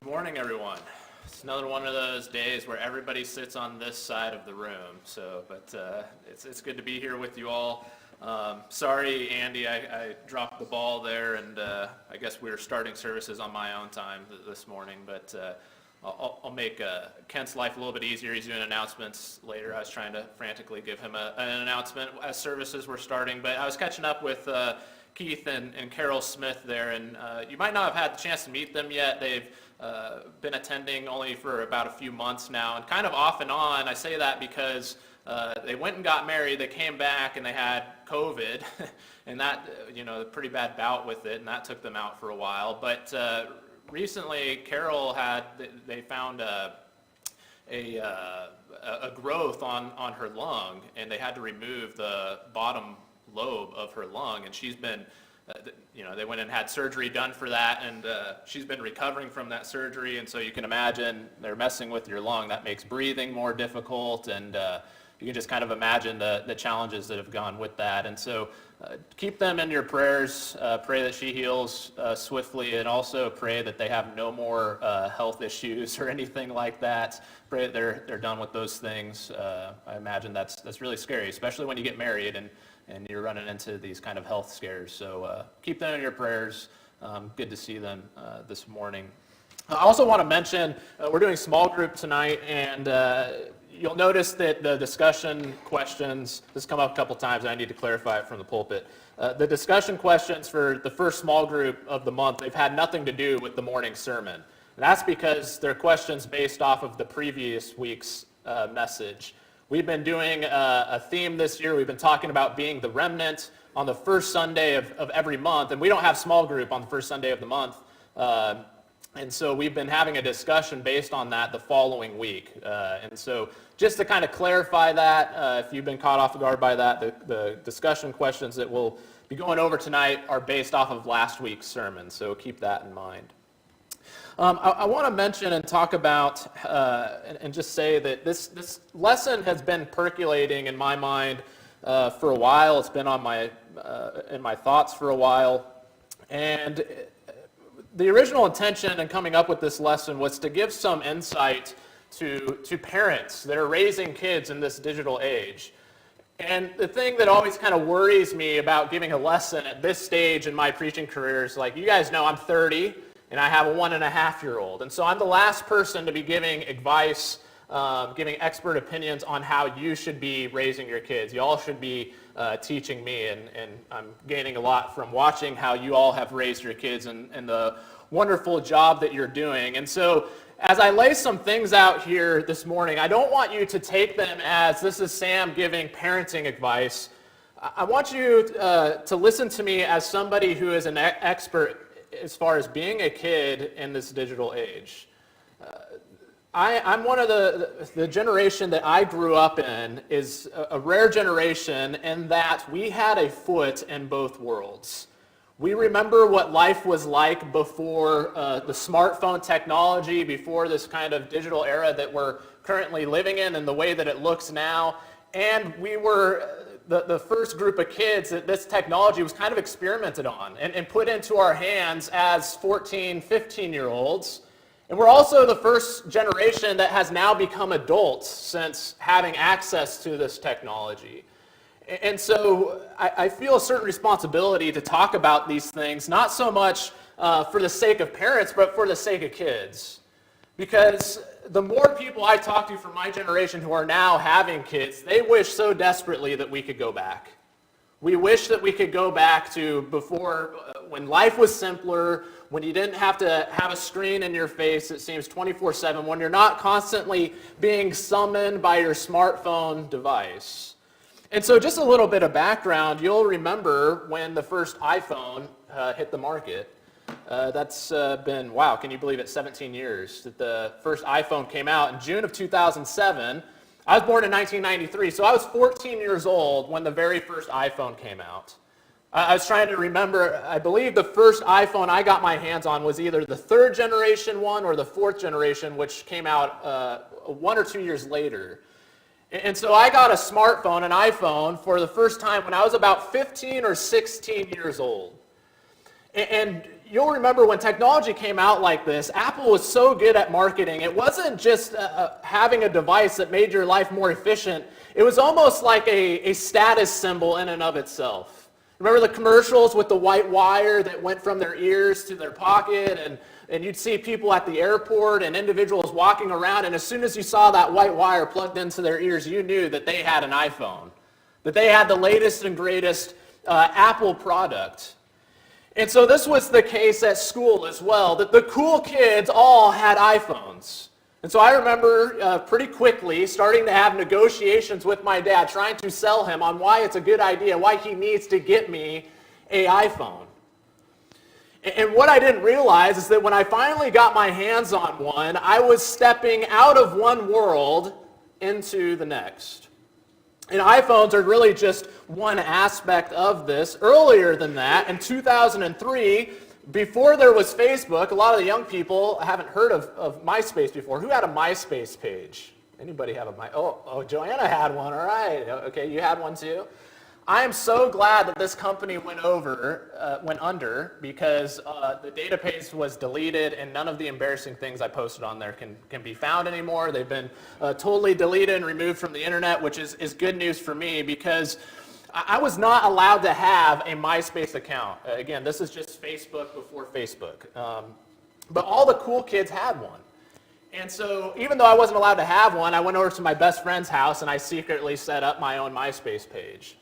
Good morning, everyone. It's another one of those days where everybody sits on this side of the room. It's good to be here with you all. Sorry, Andy, I dropped the ball there, and I guess we were starting services on my own time this morning. But I'll make Kent's life a little bit easier. He's doing announcements later. I was trying to frantically give him an announcement as services were starting, but I was catching up with Keith and Carol Smith there, and you might not have had the chance to meet them yet. They've been attending only for about a few months now, and kind of off and on. I say that because they went and got married, they came back, and they had COVID, and that, a pretty bad bout with it, and that took them out for a while. But recently, Carol they found a growth on her lung, and they had to remove the bottom lobe of her lung, and she's been they went and had surgery done for that, and she's been recovering from that surgery. And so you can imagine they're messing with your lung. That makes breathing more difficult, and you can just kind of imagine the challenges that have gone with that. And so keep them in your prayers. Pray that she heals swiftly, and also pray that they have no more health issues or anything like that. Pray that they're done with those things. I imagine that's really scary, especially when you get married and you're running into these kind of health scares. So keep them in your prayers. Good to see them this morning. I also want to mention we're doing small group tonight, and you'll notice that the discussion questions, this has come up a couple times, and I need to clarify it from the pulpit. The discussion questions for the first small group of the month, they've had nothing to do with the morning sermon. And that's because they're questions based off of the previous week's message. We've been doing a theme this year. We've been talking about being the remnant on the first Sunday of every month, and we don't have small group on the first Sunday of the month. And so we've been having a discussion based on that the following week. And so just to kind of clarify that, if you've been caught off guard by that, the discussion questions that we'll be going over tonight are based off of last week's sermon, so keep that in mind. I want to mention and talk about and just say that this lesson has been percolating in my mind for a while. It's been on in my thoughts for a while. And the original intention in coming up with this lesson was to give some insight to parents that are raising kids in this digital age. And the thing that always kind of worries me about giving a lesson at this stage in my preaching career is, like, you guys know I'm 30, and I have a 1.5-year-old. And so I'm the last person to be giving advice, giving expert opinions on how you should be raising your kids. You all should be teaching me, and I'm gaining a lot from watching how you all have raised your kids and the wonderful job that you're doing. And so as I lay some things out here this morning, I don't want you to take them as this is Sam giving parenting advice. I want you to listen to me as somebody who is an expert as far as being a kid in this digital age. I'm one of the generation that I grew up in is a rare generation in that we had a foot in both worlds. We remember what life was like before the smartphone technology, before this kind of digital era that we're currently living in and the way that it looks now. And we were the first group of kids that this technology was kind of experimented on and put into our hands as 14, 15-year-olds. And we're also the first generation that has now become adults since having access to this technology. And so I feel a certain responsibility to talk about these things, not so much for the sake of parents, but for the sake of kids. Because the more people I talk to from my generation who are now having kids, they wish so desperately that we could go back. We wish that we could go back to before, when life was simpler, when you didn't have to have a screen in your face, it seems 24/7, when you're not constantly being summoned by your smartphone device. And so just a little bit of background, you'll remember when the first iPhone hit the market. That's been, wow, can you believe it, 17 years that the first iPhone came out in June of 2007. I was born in 1993, so I was 14 years old when the very first iPhone came out. I was trying to remember, I believe the first iPhone I got my hands on was either the third generation one or the fourth generation, which came out 1 or 2 years later. And so I got a smartphone, an iPhone, for the first time when I was about 15 or 16 years old. And you'll remember when technology came out like this, Apple was so good at marketing. It wasn't just having a device that made your life more efficient. It was almost like a status symbol in and of itself. Remember the commercials with the white wire that went from their ears to their pocket, and you'd see people at the airport and individuals walking around, and as soon as you saw that white wire plugged into their ears, you knew that they had an iPhone, that they had the latest and greatest Apple product. And so this was the case at school as well, that the cool kids all had iPhones. And so I remember pretty quickly starting to have negotiations with my dad, trying to sell him on why it's a good idea, why he needs to get me an iPhone. And what I didn't realize is that when I finally got my hands on one, I was stepping out of one world into the next. And iPhones are really just one aspect of this. Earlier than that, in 2003, before there was Facebook, a lot of the young people haven't heard of MySpace before. Who had a MySpace page? Anybody have a Oh, Joanna had one. All right. Okay, you had one too. I am so glad that this company went under because the database was deleted and none of the embarrassing things I posted on there can be found anymore. They've been totally deleted and removed from the internet, which is good news for me because I was not allowed to have a MySpace account. Again, this is just Facebook before Facebook. But all the cool kids had one. And so even though I wasn't allowed to have one, I went over to my best friend's house and I secretly set up my own MySpace page.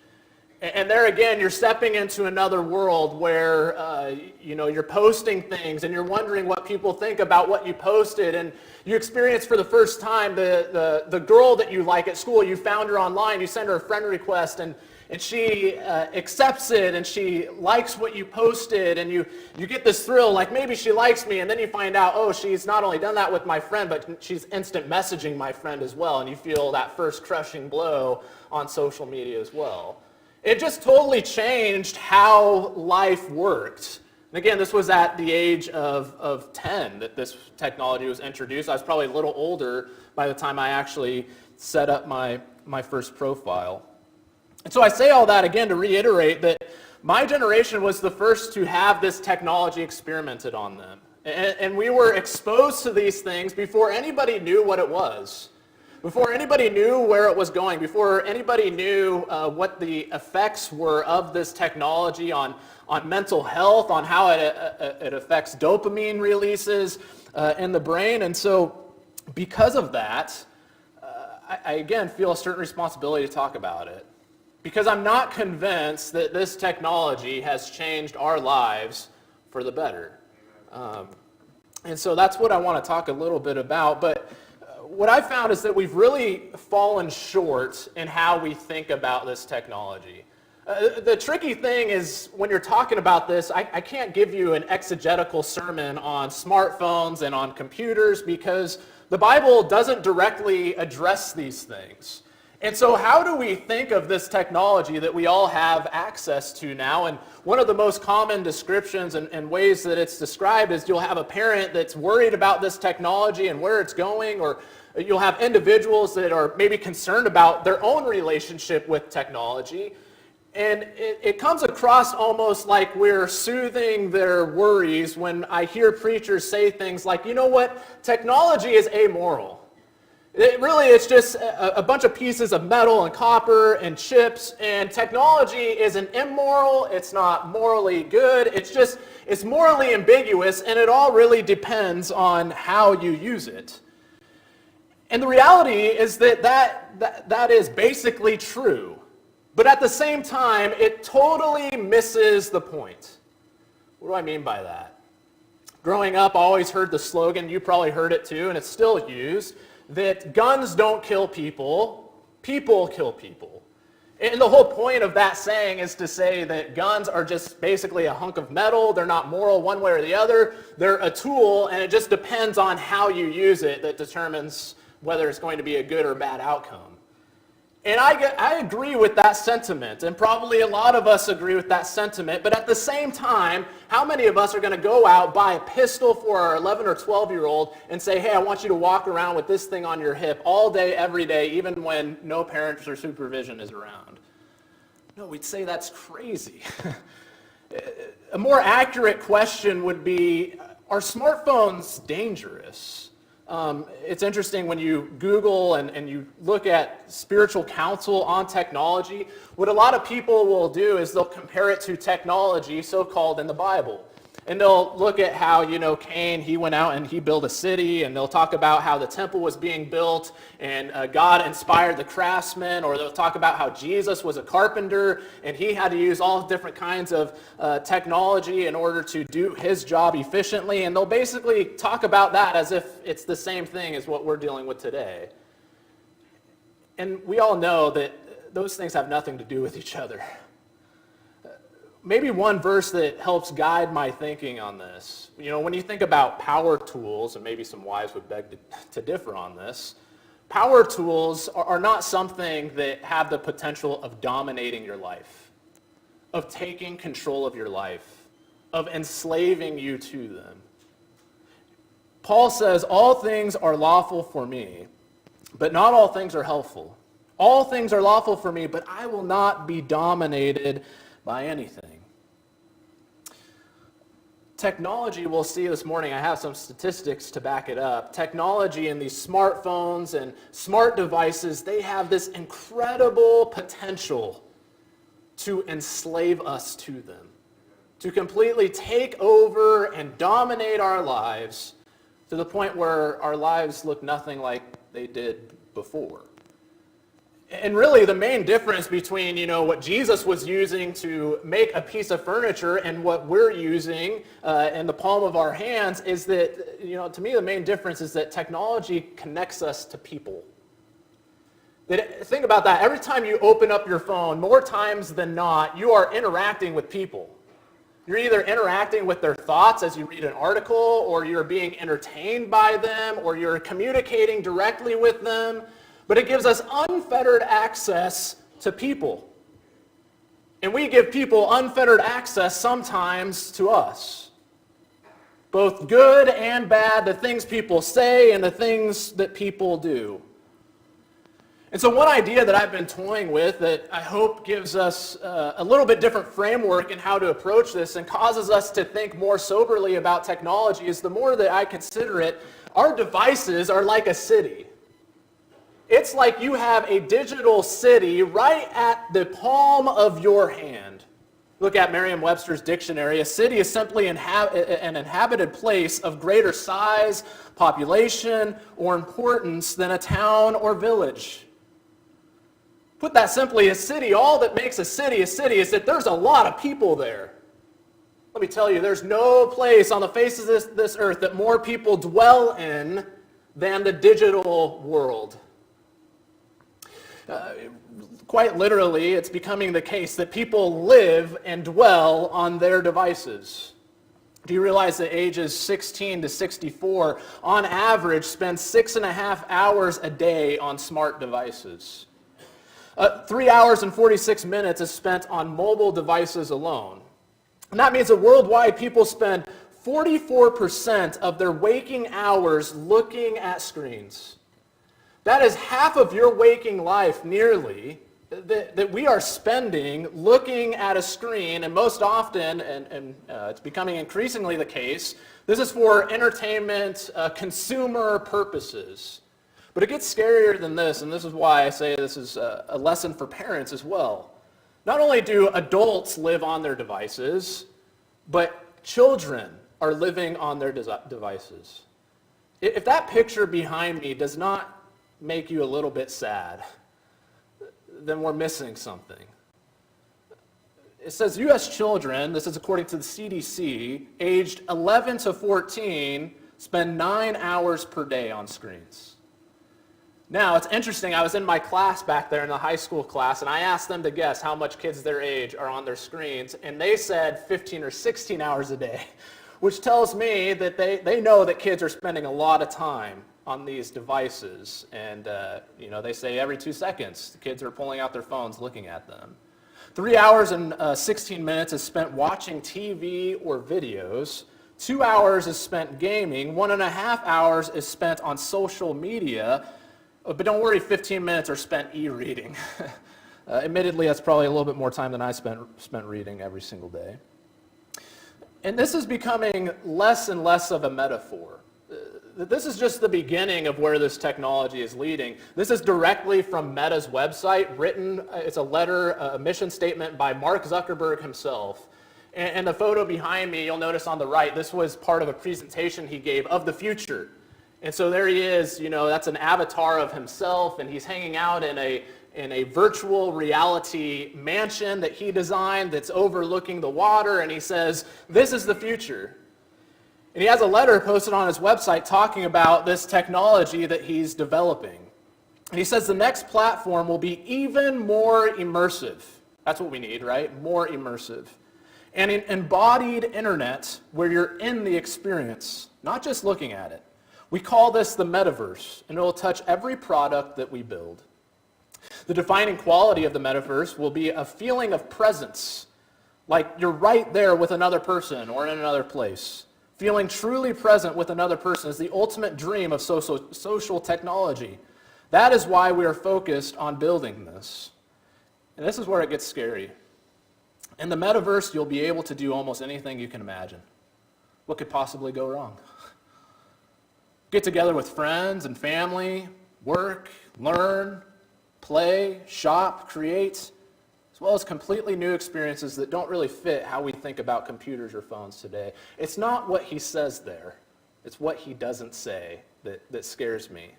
And there again, you're stepping into another world where you're posting things and you're wondering what people think about what you posted, and you experience for the first time the girl that you like at school. You found her online, you send her a friend request, and she accepts it, and she likes what you posted, and you get this thrill, like maybe she likes me, and then you find out, oh, she's not only done that with my friend, but she's instant messaging my friend as well, and you feel that first crushing blow on social media as well. It just totally changed how life worked. And again, this was at the age of 10 that this technology was introduced. I was probably a little older by the time I actually set up my first profile. And so I say all that again to reiterate that my generation was the first to have this technology experimented on them. And we were exposed to these things before anybody knew what it was. Before anybody knew where it was going, before anybody knew what the effects were of this technology on mental health, on how it affects dopamine releases in the brain. And so because of that, I again feel a certain responsibility to talk about it. Because I'm not convinced that this technology has changed our lives for the better. And so that's what I want to talk a little bit about. But what I found is that we've really fallen short in how we think about this technology. The tricky thing is when you're talking about this, I can't give you an exegetical sermon on smartphones and on computers because the Bible doesn't directly address these things. And so how do we think of this technology that we all have access to now? And one of the most common descriptions and ways that it's described is you'll have a parent that's worried about this technology and where it's going, or you'll have individuals that are maybe concerned about their own relationship with technology. And it comes across almost like we're soothing their worries when I hear preachers say things like, you know what, technology is amoral. It's just a bunch of pieces of metal and copper and chips, and technology isn't immoral, it's not morally good, it's morally ambiguous, and it all really depends on how you use it. And the reality is that is basically true. But at the same time, it totally misses the point. What do I mean by that? Growing up, I always heard the slogan, you probably heard it too, and it's still used, that guns don't kill people, people kill people. And the whole point of that saying is to say that guns are just basically a hunk of metal. They're not moral one way or the other. They're a tool, and it just depends on how you use it that determines whether it's going to be a good or bad outcome. And I agree with that sentiment, and probably a lot of us agree with that sentiment, but at the same time, how many of us are going to go out, buy a pistol for our 11 or 12-year-old and say, hey, I want you to walk around with this thing on your hip all day, every day, even when no parents or supervision is around? No, we'd say that's crazy. A more accurate question would be, are smartphones dangerous? It's interesting when you Google and you look at spiritual counsel on technology, what a lot of people will do is they'll compare it to technology so-called in the Bible. And they'll look at how, Cain, he went out and he built a city, and they'll talk about how the temple was being built and God inspired the craftsmen, or they'll talk about how Jesus was a carpenter and he had to use all different kinds of technology in order to do his job efficiently. And they'll basically talk about that as if it's the same thing as what we're dealing with today. And we all know that those things have nothing to do with each other. Maybe one verse that helps guide my thinking on this. When you think about power tools, and maybe some wives would beg to differ on this, power tools are not something that have the potential of dominating your life, of taking control of your life, of enslaving you to them. Paul says, all things are lawful for me, but not all things are helpful. All things are lawful for me, but I will not be dominated by anything. Technology, we'll see this morning, I have some statistics to back it up. Technology and these smartphones and smart devices, they have this incredible potential to enslave us to them, to completely take over and dominate our lives to the point where our lives look nothing like they did before. And really, the main difference between, what Jesus was using to make a piece of furniture and what we're using in the palm of our hands is that, to me, the main difference is that technology connects us to people. Think about that. Every time you open up your phone, more times than not, you are interacting with people. You're either interacting with their thoughts as you read an article, or you're being entertained by them, or you're communicating directly with them. But it gives us unfettered access to people. And we give people unfettered access sometimes to us. Both good and bad, the things people say and the things that people do. And so one idea that I've been toying with that I hope gives us a little bit different framework in how to approach this and causes us to think more soberly about technology is the more that I consider it, our devices are like a city. It's like you have a digital city right at the palm of your hand. Look at Merriam-Webster's dictionary. A city is simply an inhabited place of greater size, population, or importance than a town or village. Put that simply, a city, all that makes a city is that there's a lot of people there. Let me tell you, there's no place on the face of this earth that more people dwell in than the digital world. Quite literally, it's becoming the case that people live and dwell on their devices. Do you realize that ages 16 to 64, on average, spend 6.5 hours a day on smart devices? 3 hours and 46 minutes is spent on mobile devices alone. And that means that worldwide, people spend 44% of their waking hours looking at screens. That is half of your waking life, nearly, that we are spending looking at a screen, and most often, and it's becoming increasingly the case, this is for entertainment, consumer purposes. But it gets scarier than this, and this is why I say this is a lesson for parents as well. Not only do adults live on their devices, but children are living on their devices. If that picture behind me does not make you a little bit sad, then we're missing something. It says U.S. children, this is according to the CDC, aged 11 to 14, spend 9 hours per day on screens. Now, it's interesting, I was in my class back there in the high school class, and I asked them to guess how much kids their age are on their screens, and they said 15 or 16 hours a day, which tells me that they know that kids are spending a lot of time on these devices, and they say every 2 seconds the kids are pulling out their phones looking at them. 3 hours and 16 minutes is spent watching TV or videos. 2 hours is spent gaming. 1.5 hours is spent on social media. But don't worry, 15 minutes are spent e-reading. Admittedly, that's probably a little bit more time than I spent reading every single day. And this is becoming less and less of a metaphor. This is just the beginning of where this technology is leading. This is directly from Meta's website, written, it's a letter, a mission statement by Mark Zuckerberg himself. And the photo behind me, you'll notice on the right, this was part of a presentation he gave of the future. And so there he is, that's an avatar of himself, and he's hanging out in a virtual reality mansion that he designed that's overlooking the water, and he says, "This is the future." And he has a letter posted on his website talking about this technology that he's developing. And he says the next platform will be even more immersive. That's what we need, right? More immersive. And an embodied internet where you're in the experience, not just looking at it. We call this the metaverse, and it will touch every product that we build. The defining quality of the metaverse will be a feeling of presence, like you're right there with another person or in another place. Feeling truly present with another person is the ultimate dream of social technology. That is why we are focused on building this. And this is where it gets scary. In the metaverse, you'll be able to do almost anything you can imagine. What could possibly go wrong? Get together with friends and family, work, learn, play, shop, create, as well as completely new experiences that don't really fit how we think about computers or phones today. It's not what he says there. It's what he doesn't say that scares me.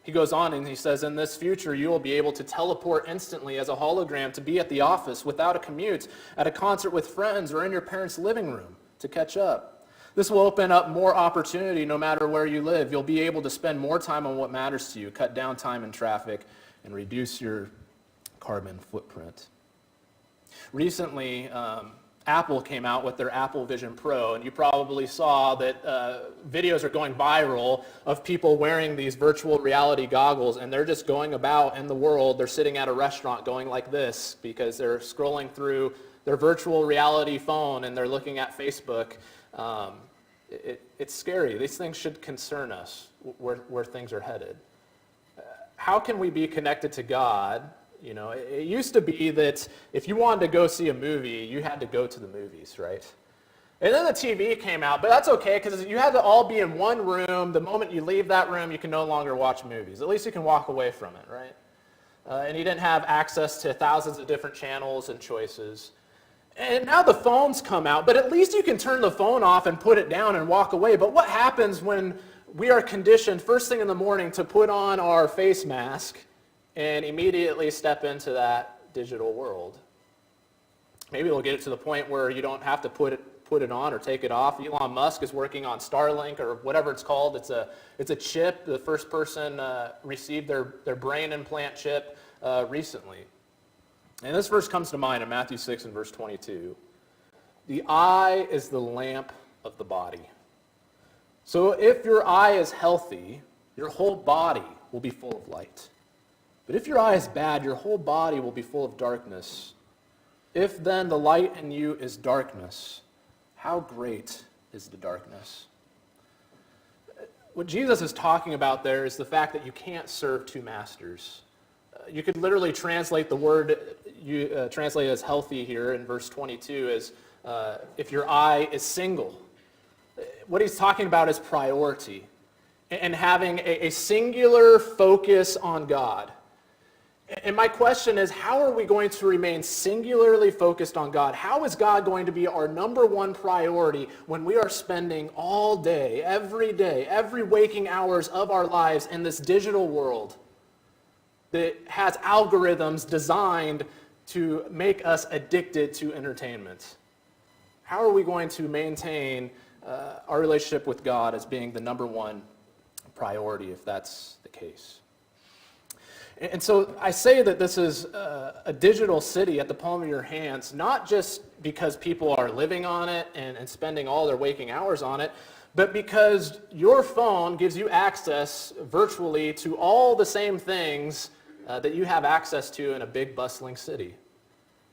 He goes on and he says, in this future, you will be able to teleport instantly as a hologram to be at the office without a commute, at a concert with friends, or in your parents' living room to catch up. This will open up more opportunity no matter where you live. You'll be able to spend more time on what matters to you, cut down time in traffic, and reduce your carbon footprint. Recently, Apple came out with their Apple Vision Pro, and you probably saw that videos are going viral of people wearing these virtual reality goggles, and they're just going about in the world. They're sitting at a restaurant going like this because they're scrolling through their virtual reality phone and they're looking at Facebook. It's scary. These things should concern us, where things are headed. How can we be connected to God? It used to be that if you wanted to go see a movie, you had to go to the movies, right? And then the TV came out, but that's okay because you had to all be in one room. The moment you leave that room, you can no longer watch movies. At least you can walk away from it, right? And you didn't have access to thousands of different channels and choices. And now the phones come out, but at least you can turn the phone off and put it down and walk away. But what happens when we are conditioned first thing in the morning to put on our face mask and immediately step into that digital world? Maybe we'll get it to the point where you don't have to put it on or take it off. Elon Musk is working on Starlink or whatever it's called. It's a chip. The first person received their brain implant chip recently. And this verse comes to mind in Matthew 6 and verse 22. The eye is the lamp of the body. So if your eye is healthy, your whole body will be full of light. But if your eye is bad, your whole body will be full of darkness. If then the light in you is darkness, how great is the darkness? What Jesus is talking about there is the fact that you can't serve two masters. You could literally translate the word you translate as healthy here in verse 22 as if your eye is single. What he's talking about is priority and having a singular focus on God. And my question is, how are we going to remain singularly focused on God? How is God going to be our number one priority when we are spending all day, every waking hours of our lives in this digital world that has algorithms designed to make us addicted to entertainment? How are we going to maintain our relationship with God as being the number one priority if that's the case? And so I say that this is a digital city at the palm of your hands, not just because people are living on it and spending all their waking hours on it, but because your phone gives you access virtually to all the same things that you have access to in a big bustling city.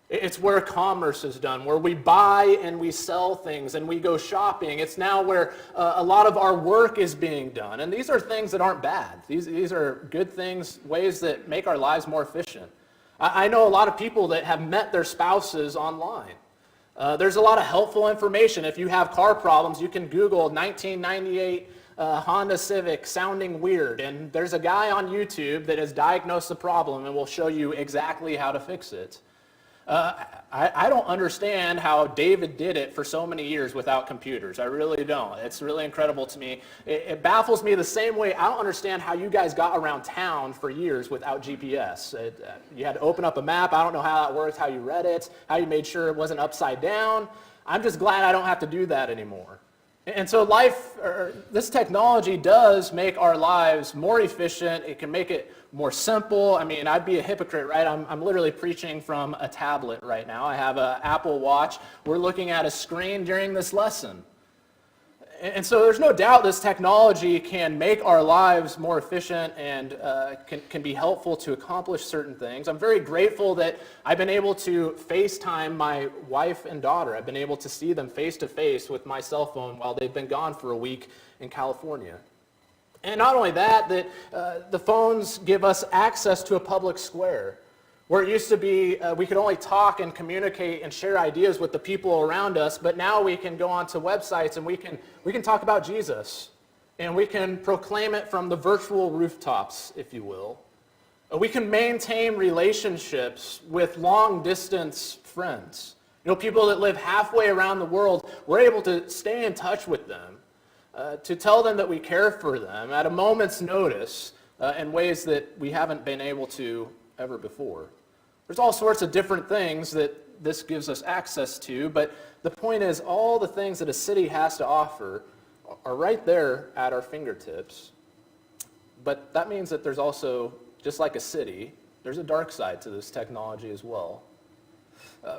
It's where commerce is done, where we buy and we sell things and we go shopping. It's now where a lot of our work is being done. And these are things that aren't bad. These are good things, ways that make our lives more efficient. I know a lot of people that have met their spouses online. There's a lot of helpful information. If you have car problems, you can Google 1998 Honda Civic sounding weird, and there's a guy on YouTube that has diagnosed the problem and will show you exactly how to fix it. I don't understand how David did it for so many years without computers. I really don't. It's really incredible to me. It baffles me the same way I don't understand how you guys got around town for years without GPS. You had to open up a map. I don't know how that worked, how you read it, how you made sure it wasn't upside down. I'm just glad I don't have to do that anymore. And so this technology does make our lives more efficient. It can make it more simple. I mean, I'd be a hypocrite, right? I'm literally preaching from a tablet right now. I have an Apple Watch. We're looking at a screen during this lesson. And so there's no doubt this technology can make our lives more efficient and can be helpful to accomplish certain things. I'm very grateful that I've been able to FaceTime my wife and daughter. I've been able to see them face to face with my cell phone while they've been gone for a week in California. And not only that, the phones give us access to a public square. Where it used to be we could only talk and communicate and share ideas with the people around us, but now we can go onto websites and we can talk about Jesus, and we can proclaim it from the virtual rooftops, if you will. We can maintain relationships with long-distance friends. You know, people that live halfway around the world, we're able to stay in touch with them, to tell them that we care for them at a moment's notice in ways that we haven't been able to ever before. There's all sorts of different things that this gives us access to, but the point is all the things that a city has to offer are right there at our fingertips. But that means that there's also, just like a city, there's a dark side to this technology as well.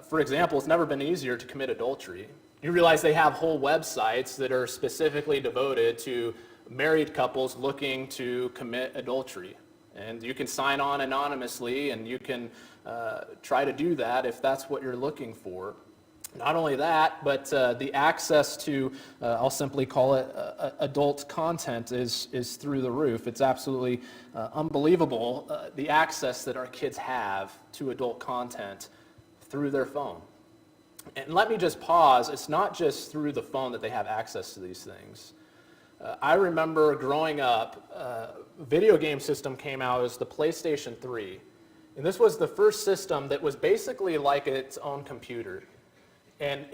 For example, it's never been easier to commit adultery. You realize they have whole websites that are specifically devoted to married couples looking to commit adultery. And you can sign on anonymously, and you can try to do that if that's what you're looking for. Not only that, but the access to, I'll simply call it adult content is through the roof. It's absolutely unbelievable, the access that our kids have to adult content through their phone. And let me just pause. It's not just through the phone that they have access to these things. I remember growing up, a video game system came out. It was the PlayStation 3. And this was the first system that was basically like its own computer. And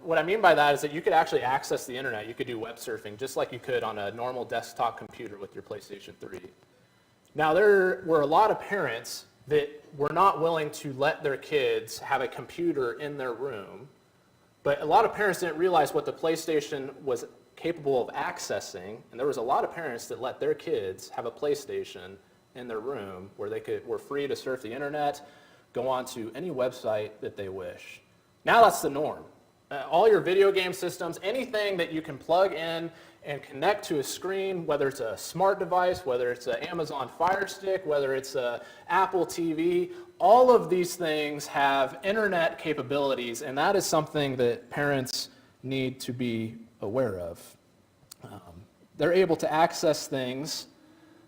what I mean by that is that you could actually access the internet. You could do web surfing just like you could on a normal desktop computer with your PlayStation 3. Now, there were a lot of parents that were not willing to let their kids have a computer in their room. But a lot of parents didn't realize what the PlayStation was capable of accessing, and there was a lot of parents that let their kids have a PlayStation in their room where they were free to surf the internet, go on to any website that they wish. Now that's the norm. All your video game systems, anything that you can plug in and connect to a screen, whether it's a smart device, whether it's an Amazon Fire Stick, whether it's an Apple TV, all of these things have internet capabilities, and that is something that parents need to be aware of. They're able to access things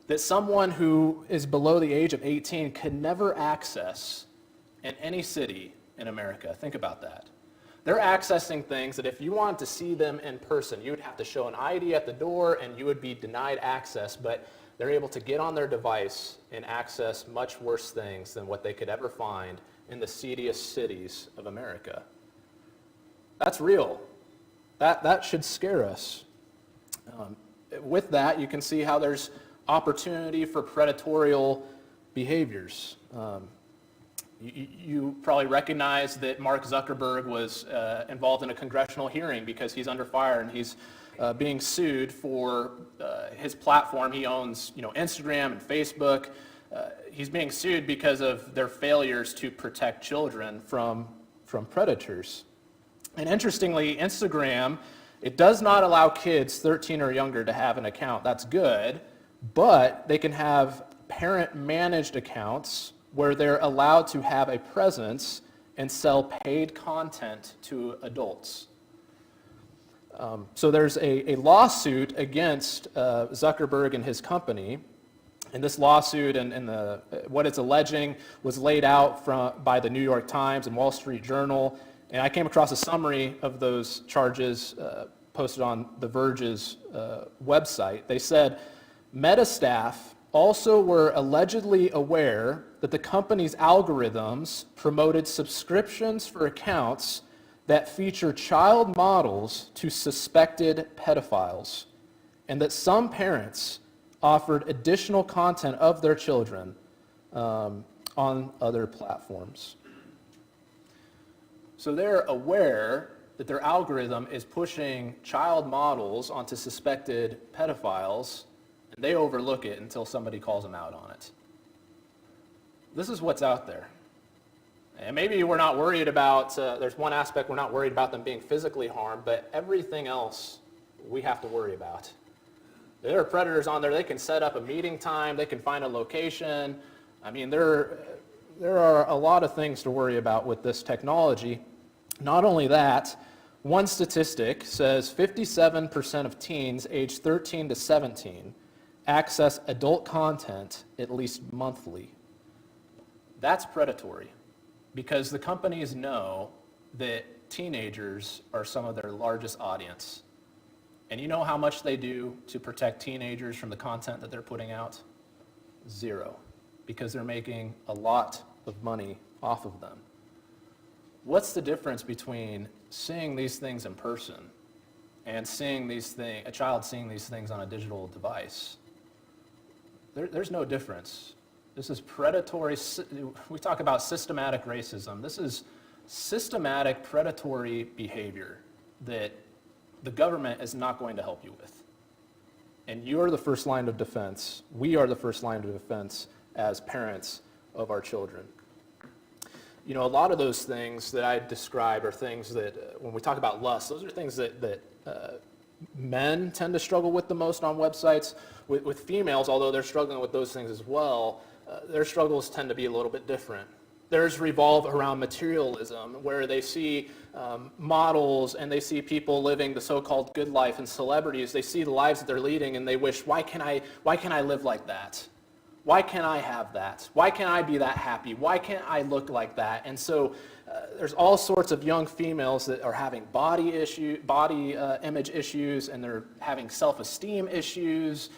that someone who is below the age of 18 could never access in any city in America. Think about that. They're accessing things that if you wanted to see them in person, you would have to show an ID at the door and you would be denied access, but they're able to get on their device and access much worse things than what they could ever find in the seediest cities of America. That's real. That should scare us. With that, you can see how there's opportunity for predatorial behaviors. You probably recognize that Mark Zuckerberg was involved in a congressional hearing because he's under fire and he's being sued for his platform. He owns, Instagram and Facebook. He's being sued because of their failures to protect children from predators. And interestingly, Instagram, it does not allow kids 13 or younger to have an account. That's good, but they can have parent-managed accounts where they're allowed to have a presence and sell paid content to adults. So there's a lawsuit against Zuckerberg and his company, and this lawsuit and what it's alleging was laid out by the New York Times and Wall Street Journal. And I came across a summary of those charges posted on The Verge's website. They said, Meta staff also were allegedly aware that the company's algorithms promoted subscriptions for accounts that feature child models to suspected pedophiles, and that some parents offered additional content of their children on other platforms. So they're aware that their algorithm is pushing child models onto suspected pedophiles, and they overlook it until somebody calls them out on it. This is what's out there. And maybe we're not worried about, there's one aspect we're not worried about them being physically harmed, but everything else we have to worry about. There are predators on there. They can set up a meeting time. They can find a location. I mean, there are a lot of things to worry about with this technology. Not only that, one statistic says 57% of teens aged 13 to 17 access adult content at least monthly. That's predatory, because the companies know that teenagers are some of their largest audience. And you know how much they do to protect teenagers from the content that they're putting out? Zero, because they're making a lot of money off of them. What's the difference between seeing these things in person and seeing a child seeing these things on a digital device? There's no difference. This is predatory. We talk about systematic racism. This is systematic predatory behavior that the government is not going to help you with. And you're the first line of defense. We are the first line of defense as parents of our children. You know, a lot of those things that I describe are things that, when we talk about lust, those are things that men tend to struggle with the most on websites. With females, although they're struggling with those things as well, their struggles tend to be a little bit different. Theirs revolve around materialism, where they see models and they see people living the so-called good life, and celebrities. They see the lives that they're leading and they wish, why can I live like that? Why can't I have that? Why can't I be that happy? Why can't I look like that? And so there's all sorts of young females that are having body image issues, and they're having self-esteem issues,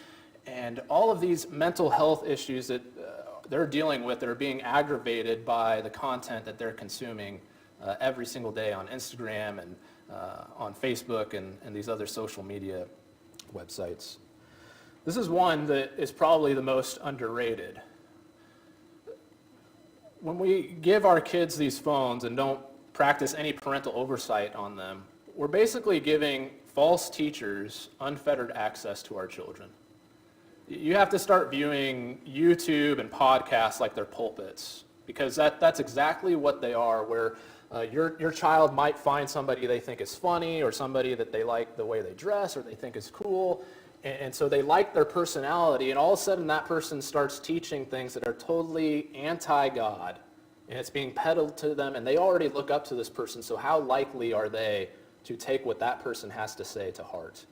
and all of these mental health issues that they're dealing with that are being aggravated by the content that they're consuming every single day on Instagram and on Facebook and these other social media websites. This is one that is probably the most underrated. When we give our kids these phones and don't practice any parental oversight on them, we're basically giving false teachers unfettered access to our children. You have to start viewing YouTube and podcasts like they're pulpits, because that's exactly what they are, where your child might find somebody they think is funny, or somebody that they like the way they dress or they think is cool, and so they like their personality, and all of a sudden that person starts teaching things that are totally anti-God, and it's being peddled to them, and they already look up to this person, so how likely are they to take what that person has to say to heart?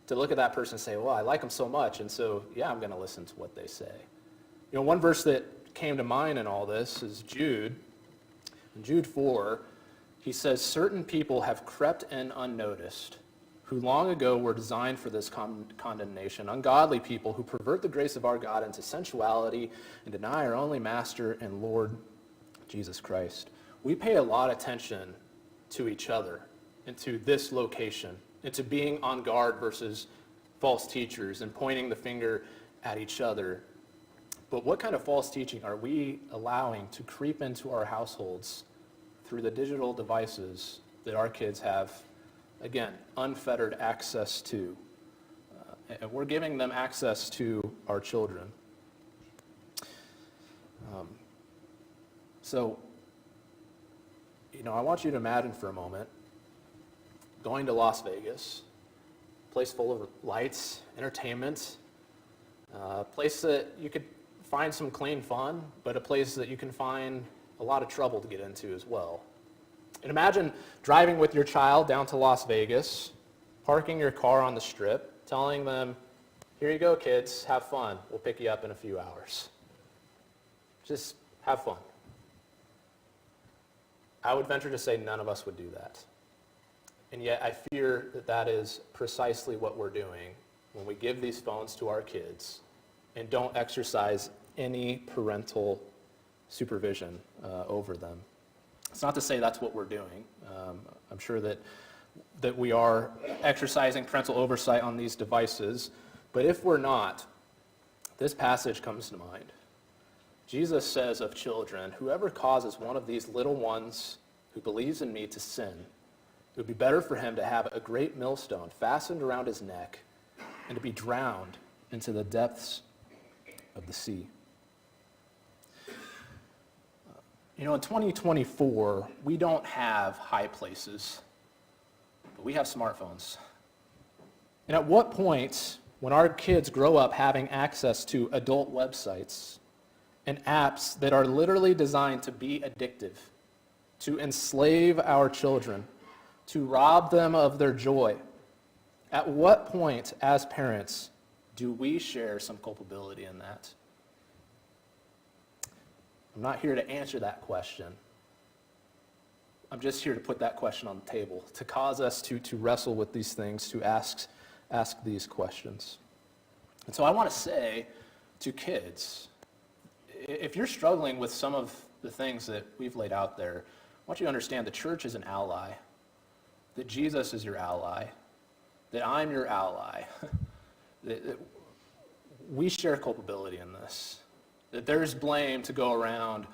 To look at that person and say, well, I like them so much, and so, yeah, I'm going to listen to what they say. You know, one verse that came to mind in all this is Jude. In Jude 4, he says, certain people have crept in unnoticed, who long ago were designed for this condemnation, ungodly people who pervert the grace of our God into sensuality and deny our only Master and Lord, Jesus Christ. We pay a lot of attention to each other and to this location, into being on guard versus false teachers and pointing the finger at each other. But what kind of false teaching are we allowing to creep into our households through the digital devices that our kids have, again, unfettered access to? And we're giving them access to our children. So, I want you to imagine for a moment going to Las Vegas, a place full of lights, entertainment, a place that you could find some clean fun, but a place that you can find a lot of trouble to get into as well. And imagine driving with your child down to Las Vegas, parking your car on the Strip, telling them, here you go, kids, have fun. We'll pick you up in a few hours. Just have fun. I would venture to say none of us would do that. And yet I fear that that is precisely what we're doing when we give these phones to our kids and don't exercise any parental supervision over them. It's not to say that's what we're doing. I'm sure that we are exercising parental oversight on these devices, but if we're not, this passage comes to mind. Jesus says of children, "Whoever causes one of these little ones who believes in me to sin, it would be better for him to have a great millstone fastened around his neck and to be drowned into the depths of the sea." You know, in 2024, we don't have high places, but we have smartphones. And at what point, when our kids grow up having access to adult websites and apps that are literally designed to be addictive, to enslave our children, to rob them of their joy, at what point as parents do we share some culpability in that? I'm not here to answer that question. I'm just here to put that question on the table, to cause us to wrestle with these things, to ask these questions. And so I want to say to kids, if you're struggling with some of the things that we've laid out there, I want you to understand the church is an ally, that Jesus is your ally, that I'm your ally, that we share culpability in this, that there's blame to go around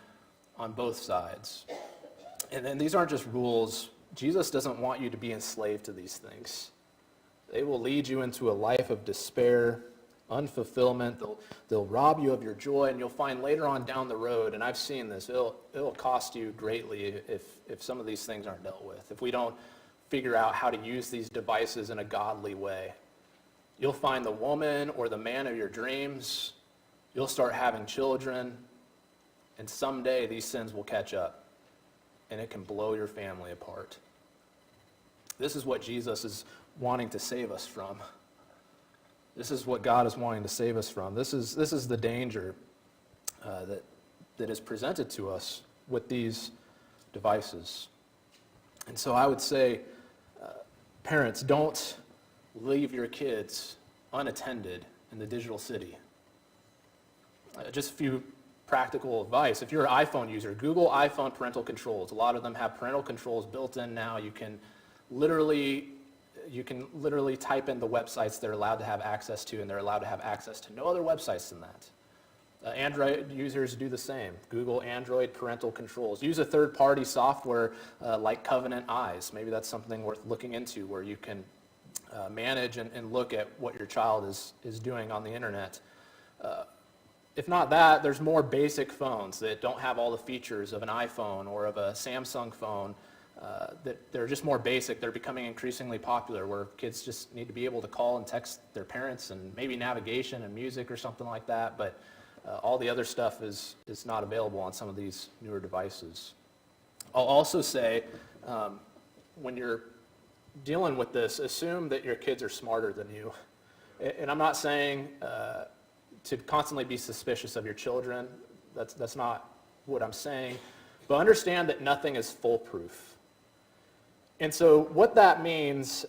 on both sides. And then these aren't just rules. Jesus doesn't want you to be enslaved to these things. They will lead you into a life of despair, unfulfillment. They'll rob you of your joy, and you'll find later on down the road, and I've seen this, it'll cost you greatly if some of these things aren't dealt with, if we don't figure out how to use these devices in a godly way. You'll find the woman or the man of your dreams. You'll start having children, and someday these sins will catch up, and it can blow your family apart. This is what Jesus is wanting to save us from. This is what God is wanting to save us from. This is the danger that is presented to us with these devices. And so I would say, parents, don't leave your kids unattended in the digital city. Just a few practical advice. If you're an iPhone user, Google iPhone parental controls. A lot of them have parental controls built in now. You can literally type in the websites they're allowed to have access to, and they're allowed to have access to no other websites than that. Android users do the same. Google Android parental controls. Use a third-party software like Covenant Eyes. Maybe that's something worth looking into, where you can manage and look at what your child is doing on the internet. If not that, there's more basic phones that don't have all the features of an iPhone or of a Samsung phone, that they're just more basic. They're becoming increasingly popular, where kids just need to be able to call and text their parents, and maybe navigation and music or something like that, but all the other stuff is not available on some of these newer devices. I'll also say, when you're dealing with this, assume that your kids are smarter than you. And I'm not saying to constantly be suspicious of your children. That's not what I'm saying. But understand that nothing is foolproof. And so what that means,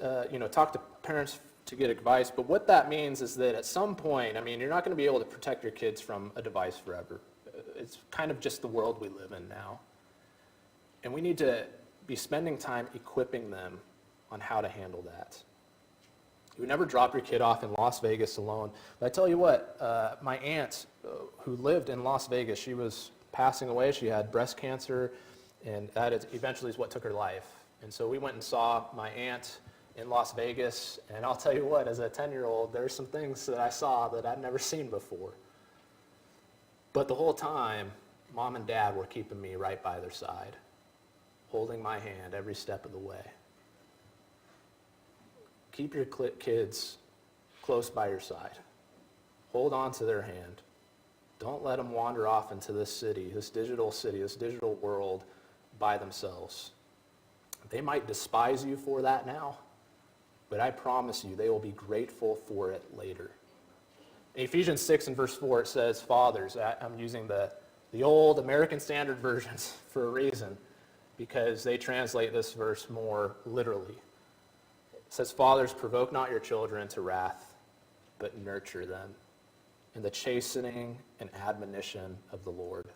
talk to parents to get advice, but what that means is that at some point, you're not going to be able to protect your kids from a device forever. It's kind of just the world we live in now. And we need to be spending time equipping them on how to handle that. You would never drop your kid off in Las Vegas alone. But I tell you what, my aunt who lived in Las Vegas, she was passing away. She had breast cancer, and that eventually is what took her life. And so we went and saw my aunt in Las Vegas, and I'll tell you what, as a 10-year-old, there's some things that I saw that I'd never seen before. But the whole time, Mom and Dad were keeping me right by their side, holding my hand every step of the way. Keep your kids close by your side. Hold on to their hand. Don't let them wander off into this digital world by themselves. They might despise you for that now, but I promise you they will be grateful for it later. In Ephesians 6 and verse 4, it says, fathers, I'm using the old American Standard versions for a reason. because they translate this verse more literally. It says, "Fathers, provoke not your children to wrath, but nurture them in the chastening and admonition of the Lord."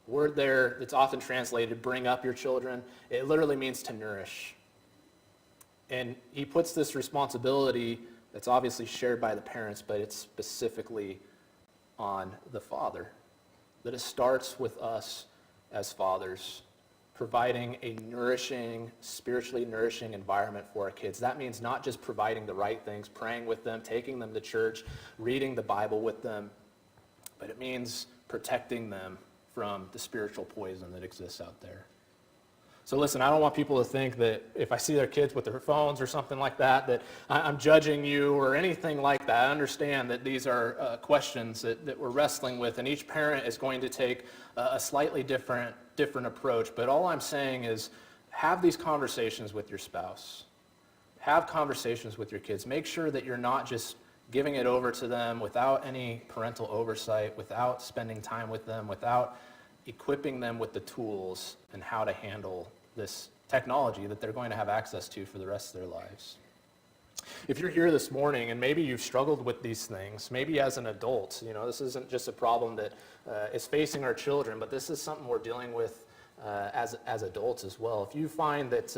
The word there, it's often translated, "bring up your children." It literally means to nourish. And he puts this responsibility that's obviously shared by the parents, but it's specifically on the father. That it starts with us as fathers, providing a nourishing, spiritually nourishing environment for our kids. That means not just providing the right things, praying with them, taking them to church, reading the Bible with them, but it means protecting them from the spiritual poison that exists out there. So listen, I don't want people to think that if I see their kids with their phones or something like that, that I'm judging you or anything like that. I understand that these are questions that we're wrestling with, and each parent is going to take a slightly different approach. But all I'm saying is have these conversations with your spouse. Have conversations with your kids. Make sure that you're not just giving it over to them without any parental oversight, without spending time with them, without equipping them with the tools and how to handle this technology that they're going to have access to for the rest of their lives. If you're here this morning and maybe you've struggled with these things, maybe as an adult, this isn't just a problem that is facing our children, but this is something we're dealing with as adults as well. If you find that,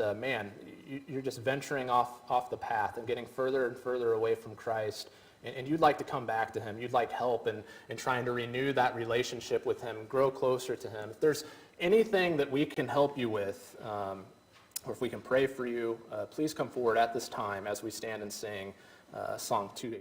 you're just venturing off the path and getting further and further away from Christ, and you'd like to come back to him, you'd like help in trying to renew that relationship with him, grow closer to him, if there's anything that we can help you with, or if we can pray for you, please come forward at this time as we stand and sing Song 2.